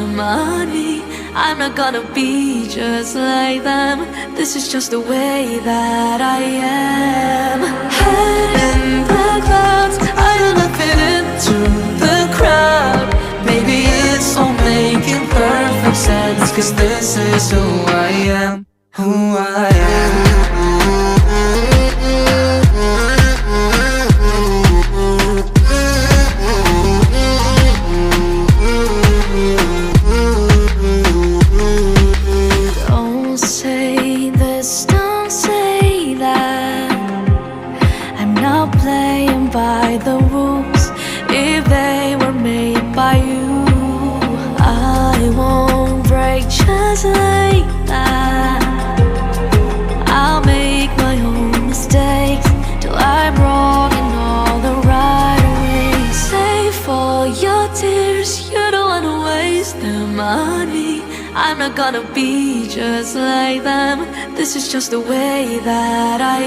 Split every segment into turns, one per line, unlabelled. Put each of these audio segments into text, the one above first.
them money. I'm not gonna be just like them. This is just the way that I am. Head in the clouds, I do not fit into the crowd. Maybe it's all making perfect sense, 'cause this is who I am, who I am. By the rules, if they were made by you, I won't break just like that. I'll make my own mistakes till I'm wrong in all the right ways. Save all your tears, you don't wanna waste them on me. I'm not gonna be just like them. This is just the way that I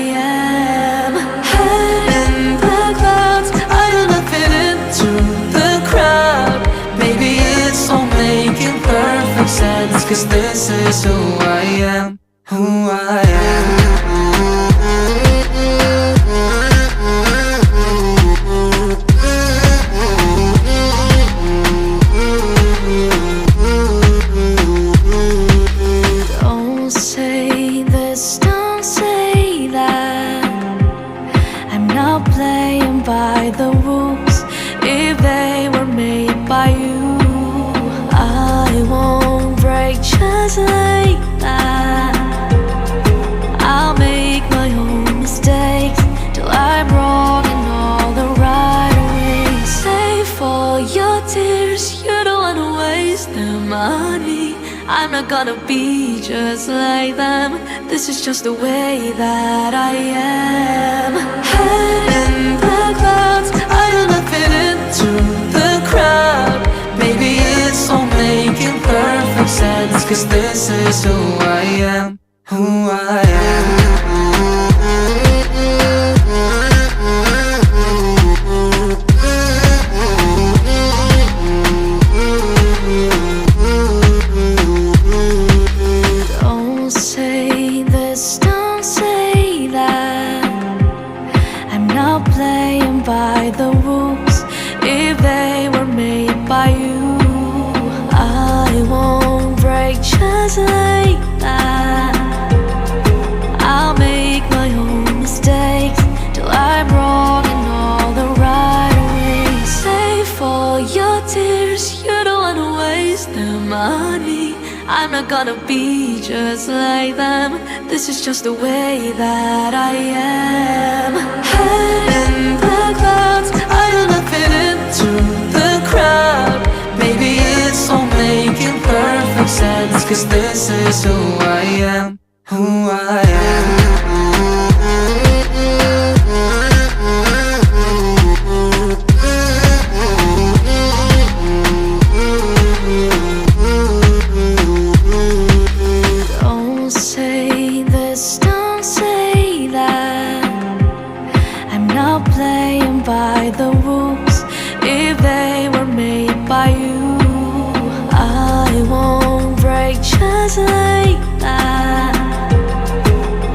am. Head in the clouds, I do not fit into the crowd. Maybe it's all making perfect sense, 'cause this is who I am, who I am. By the rules, if they were made by you, I won't break just like that. I'll make my own mistakes till I'm wrong in all the right ways. Save all your tears, you don't wanna waste them on me. I'm not gonna be just like them. This is just the way that I am. Head in the clouds, I do not fit into the crowd. Maybe it's all making perfect sense, 'cause this is who I am, who I am. By the rules, if they were made by you, I won't break just like that. I'll make my own mistakes till I'm wrong in all the right ways. Save all your tears, you don't wanna waste them on me. I'm not gonna be just like them. This is just the way that I am. Head in the clouds, I do not fit into the crowd. Maybe it's all making perfect sense, 'cause this is who I am, who I am. By the rules, if they were made by you, I won't break just like that.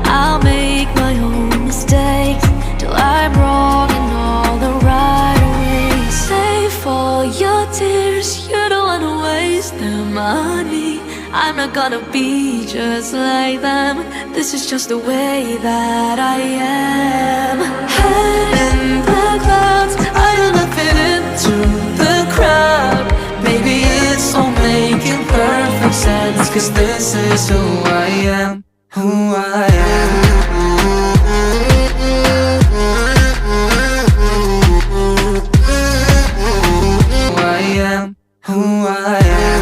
I'll make my own mistakes till I'm wrong in all the right ways. Save all your tears, you don't wanna waste them on me. I'm not gonna be just like them. This is just the way that I am. Head in the clouds, I do not fit into the crowd. Maybe it's all making perfect sense, 'cause this is who I am, who I am. Who I am, who I am.